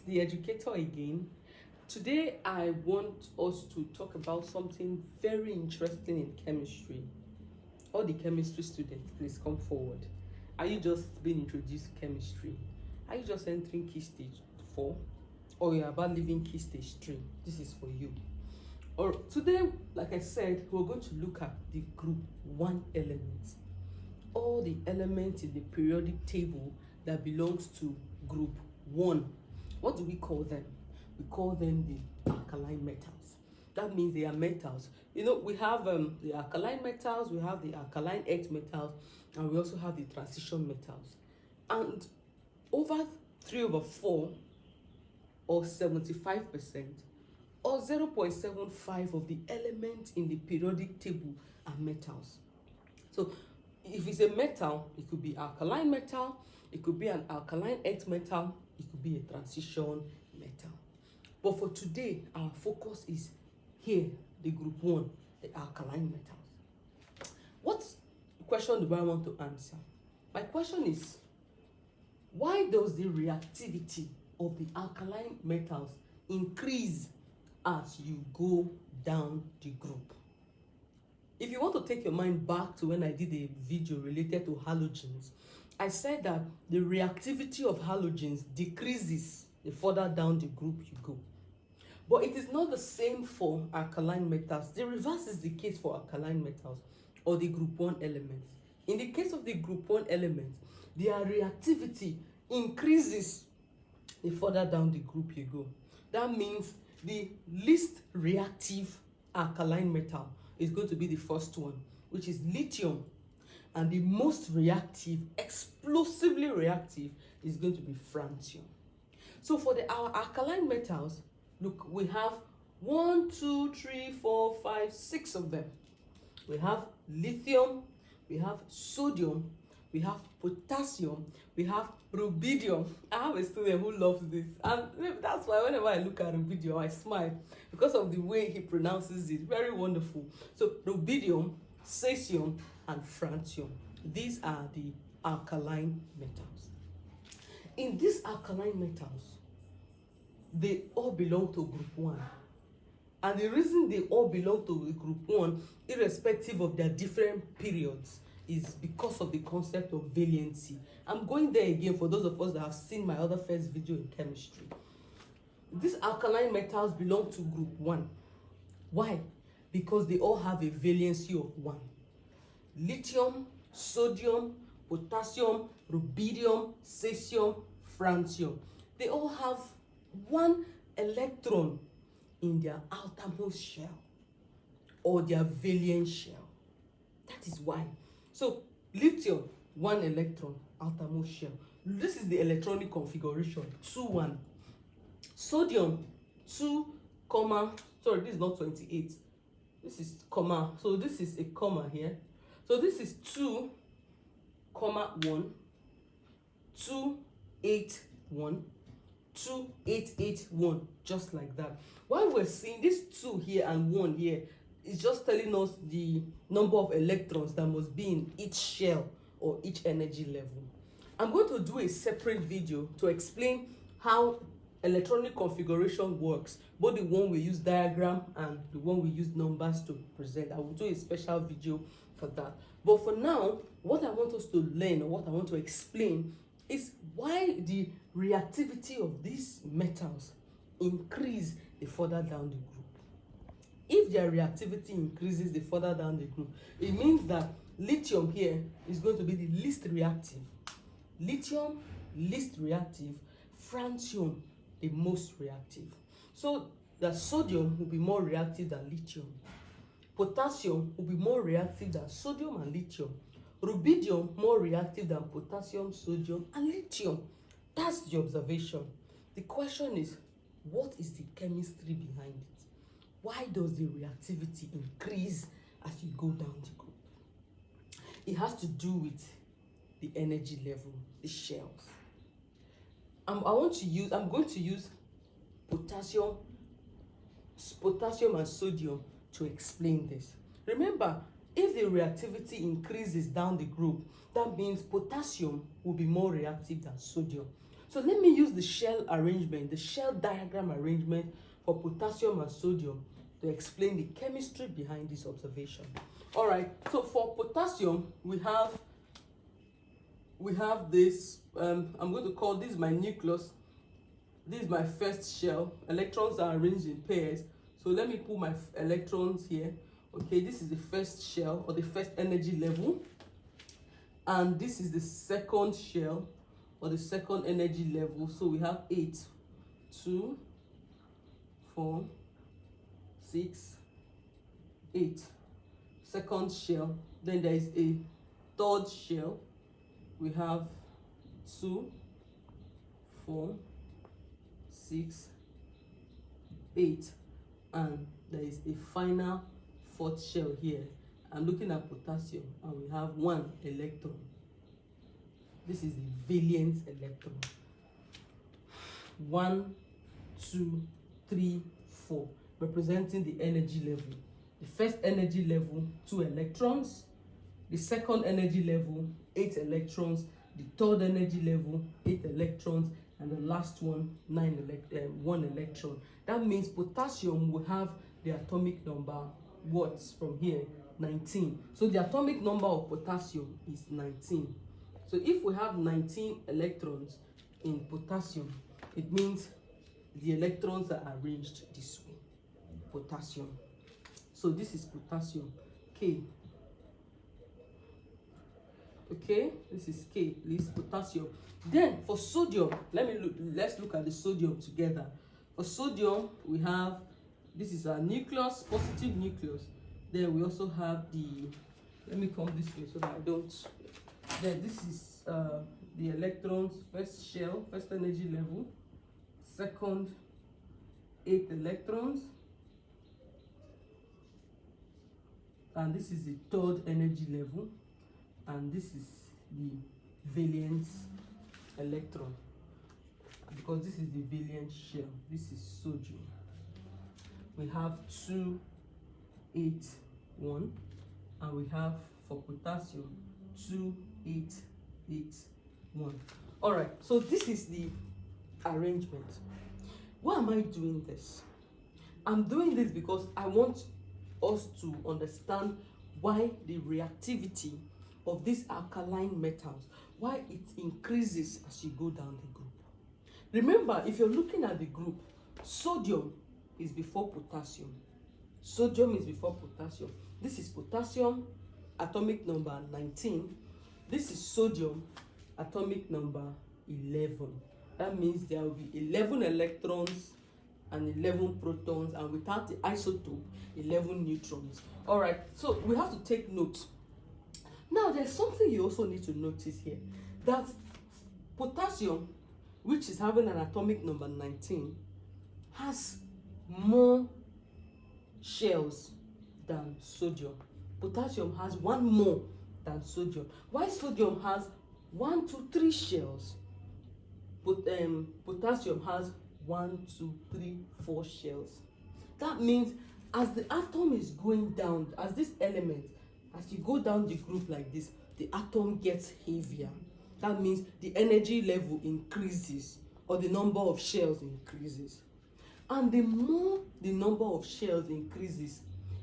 the educator again. Today I want us to talk about something very interesting in chemistry. All the chemistry students, please come forward. Are you just being introduced to chemistry? Are you just entering key stage 4? Or you're about leaving key stage 3? This is for you. Or today, like I said, we're going to look at the group 1 elements. All the elements in the periodic table that belongs to group 1. What do we call them? We call them the alkaline metals. That means they are metals. You know, we have the alkaline metals, we have the alkaline earth metals, and we also have the transition metals. And over 3/4 or 75% or 0.75 of the elements in the periodic table are metals. So if it's a metal, it could be alkaline metal, it could be an alkaline earth metal, it could be a transition metal. But for today, our focus is here, the group 1, the alkaline metals. What question do I want to answer? My question is, why does the reactivity of the alkaline metals increase as you go down the group? If you want to take your mind back to when I did a video related to halogens, I said that the reactivity of halogens decreases the further down the group you go. But it is not the same for alkaline metals. The reverse is the case for alkaline metals or the group 1 elements. In the case of the group 1 elements, their reactivity increases the further down the group you go. That means the least reactive alkaline metal is going to be the first one, which is lithium. And the most reactive, explosively reactive, is going to be francium. So for our alkaline metals, look, we have 1, 2, 3, 4, 5, 6 of them. We have lithium, we have sodium, we have potassium, we have rubidium. I have a student who loves this, and that's why whenever I look at rubidium, I smile because of the way he pronounces it. Very wonderful. So rubidium, cesium, and francium. These are the alkaline metals. In these alkaline metals, they all belong to group 1. And the reason they all belong to the group 1, irrespective of their different periods, is because of the concept of valency. I'm going there again for those of us that have seen my other first video in chemistry. These alkaline metals belong to group 1. Why? Because they all have a valency of 1. Lithium, sodium, potassium, rubidium, cesium, francium. They all have 1 electron in their outermost shell or their valence shell. That is why. So lithium, 1 electron, outermost shell. This is the electronic configuration, 2, 1. Sodium, 2, sorry, this is not 28. This is comma. So this is a comma here. So this is 2, 1, 2, 8, 1, 2, 8, 8, 1, just like that. While we're seeing this 2 here and 1 here, it's just telling us the number of electrons that must be in each shell or each energy level. I'm going to do a separate video to explain how electronic configuration works, both the one we use diagram and the one we use numbers to present. I will do a special video for that. But for now, what I want us to learn, or what I want to explain, is why the reactivity of these metals increase the further down the group. If their reactivity increases the further down the group, it means that lithium here is going to be the least reactive. Lithium, least reactive. Francium, the most reactive. So the sodium will be more reactive than lithium. Potassium will be more reactive than sodium and lithium. Rubidium more reactive than potassium, sodium, and lithium. That's the observation. The question is, what is the chemistry behind it? Why does the reactivity increase as you go down the group? It has to do with the energy level, the shells. I'm going to use potassium and sodium to explain this. Remember, if the reactivity increases down the group, that means potassium will be more reactive than sodium. So let me use the shell arrangement, the shell diagram arrangement for potassium and sodium to explain the chemistry behind this observation. All right, so for potassium, we have this, I'm going to call this my nucleus. This is my first shell. Electrons are arranged in pairs. So let me put my electrons here. Okay, this is the first shell, or the first energy level. And this is the second shell, or the second energy level. So we have 8, 2, 4, 6, 8. Second shell. Then there is a third shell. We have 2, 4, 6, 8. And there is a final fourth shell here. I'm looking at potassium, and we have 1 electron. This is the valence electron. 1, 2, 3, 4, representing the energy level. The first energy level, 2 electrons. The second energy level, 8 electrons. The third energy level, 8 electrons. And the last one, 1 electron. That means potassium will have the atomic number, what's from here? 19. So the atomic number of potassium is 19. So if we have 19 electrons in potassium, it means the electrons are arranged this way. Potassium. So this is potassium, K. Okay, this is K, this is potassium. Then for sodium, let's look at the sodium together. For sodium, we have, this is our nucleus, positive nucleus. Then we also have let me come this way so that I don't. Then this is the electrons, first shell, first energy level. Second, 8 electrons. And this is the third energy level. And this is the valence electron, because this is the valence shell. This is sodium. We have 2, 8, 1, and we have for potassium 2, 8, 8, 1. All right, so this is the arrangement. Why am I doing this? I'm doing this because I want us to understand why the reactivity of these alkaline metals, why it increases as you go down the group. Remember, if you're looking at the group, sodium is before potassium. Sodium is before potassium. This is potassium, atomic number 19. This is sodium, atomic number 11. That means there will be 11 electrons and 11 protons, and without the isotope, 11 neutrons. All right, so we have to take note. Now, there's something you also need to notice here, that potassium, which is having an atomic number 19, has more shells than sodium. Potassium has 1 more than sodium. Why sodium has 1, 2, 3 shells, but potassium has 1, 2, 3, 4 shells. That means as the atom is going down, as this element, as you go down the group like this, the atom gets heavier. That means the energy level increases, or the number of shells increases. And the more the number of shells increases,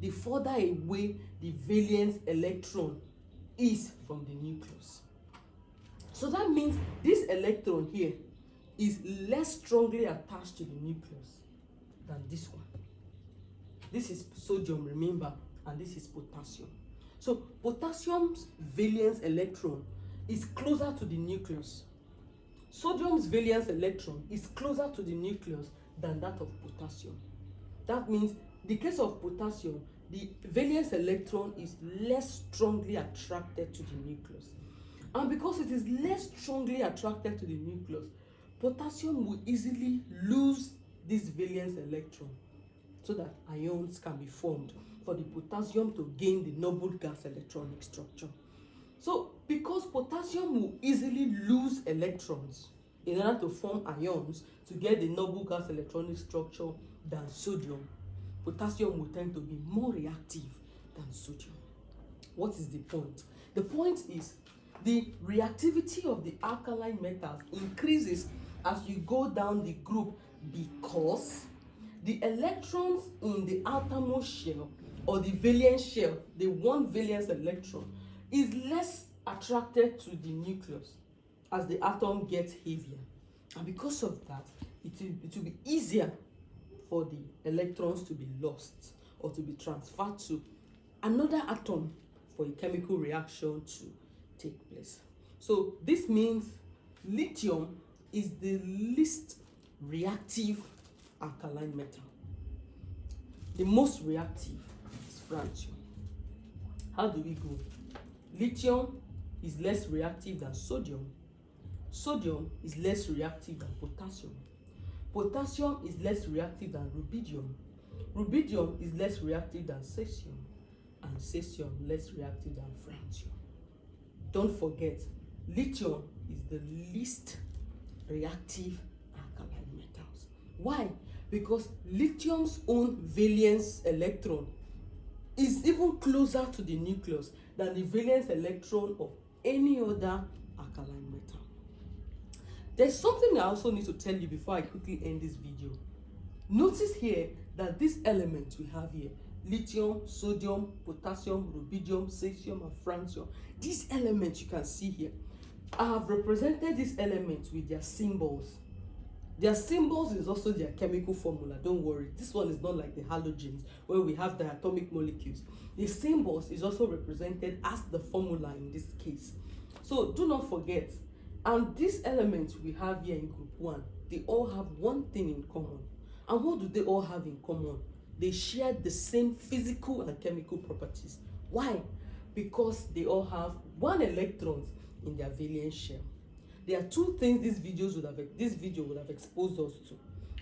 the further away the valence electron is from the nucleus. So that means this electron here is less strongly attached to the nucleus than this one. This is sodium, remember, and this is potassium. So potassium's valence electron is closer to the nucleus. Sodium's valence electron is closer to the nucleus than that of potassium. That means in the case of potassium, the valence electron is less strongly attracted to the nucleus. And because it is less strongly attracted to the nucleus, potassium will easily lose this valence electron so that ions can be formed for the potassium to gain the noble gas electronic structure. So because potassium will easily lose electrons in order to form ions to get the noble gas electronic structure than sodium, potassium will tend to be more reactive than sodium. What is the point? The point is the reactivity of the alkaline metals increases as you go down the group because the electrons in the outermost shell or the valence shell, the one valence electron, is less attracted to the nucleus as the atom gets heavier. And because of that, it will be easier for the electrons to be lost or to be transferred to another atom for a chemical reaction to take place. So this means lithium is the least reactive alkaline metal. The most reactive is francium. How do we go? Lithium is less reactive than sodium. Sodium is less reactive than potassium. Potassium is less reactive than rubidium. Rubidium is less reactive than cesium. And cesium less reactive than francium. Don't forget, lithium is the least reactive alkaline metals. Why? Because lithium's own valence electron is even closer to the nucleus than the valence electron of any other alkaline metal. There's something I also need to tell you before I quickly end this video. Notice here that these elements we have here, lithium, sodium, potassium, rubidium, cesium, and francium, these elements you can see here, I have represented these elements with their symbols. Their symbols is also their chemical formula. Don't worry, this one is not like the halogens where we have the atomic molecules. The symbols is also represented as the formula in this case. So do not forget. And these elements we have here in group 1, they all have one thing in common. And what do they all have in common? They share the same physical and chemical properties. Why? Because they all have one electron in their valence shell. There are two things this video would have exposed us to.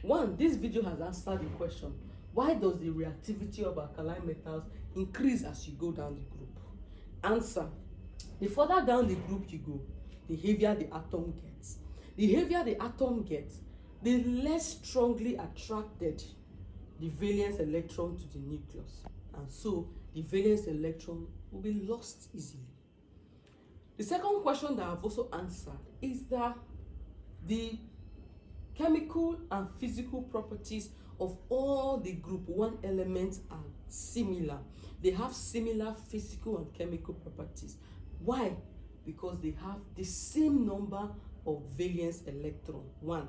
One, this video has answered the question, why does the reactivity of alkaline metals increase as you go down the group? Answer, the further down the group you go, the heavier the atom gets. The heavier the atom gets, the less strongly attracted the valence electron to the nucleus. And so the valence electron will be lost easily. The second question that I've also answered is that the chemical and physical properties of all the group 1 elements are similar. They have similar physical and chemical properties. Why? Because they have the same number of valence electron, 1,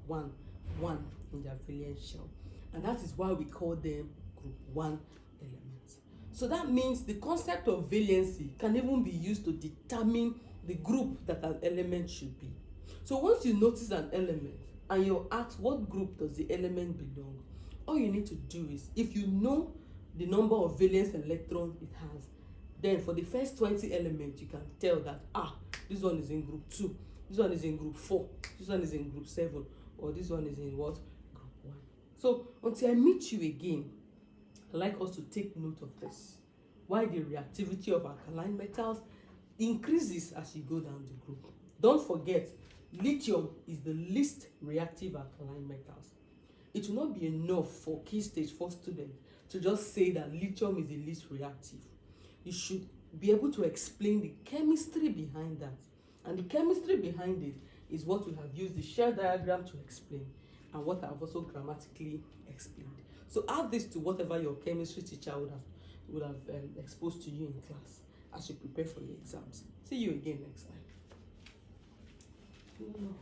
1, 1 in their valence shell. And that is why we call them group 1 elements. So that means the concept of valency can even be used to determine the group that an element should be. So once you notice an element and you're asked what group does the element belong, all you need to do is, if you know the number of valence electrons it has, then for the first 20 elements you can tell that this one is in group 2, this one is in group 4, this one is in group 7, or this one is in what? Group 1. So until I meet you again, I'd like us to take note of this. Why the reactivity of alkaline metals increases as you go down the group. Don't forget, lithium is the least reactive alkaline metals. It will not be enough for key stage 4 students to just say that lithium is the least reactive. You should be able to explain the chemistry behind that. And the chemistry behind it is what we have used the shell diagram to explain, and what I've also grammatically explained. So add this to whatever your chemistry teacher would have exposed to you in class as you prepare for your exams. See you again next time.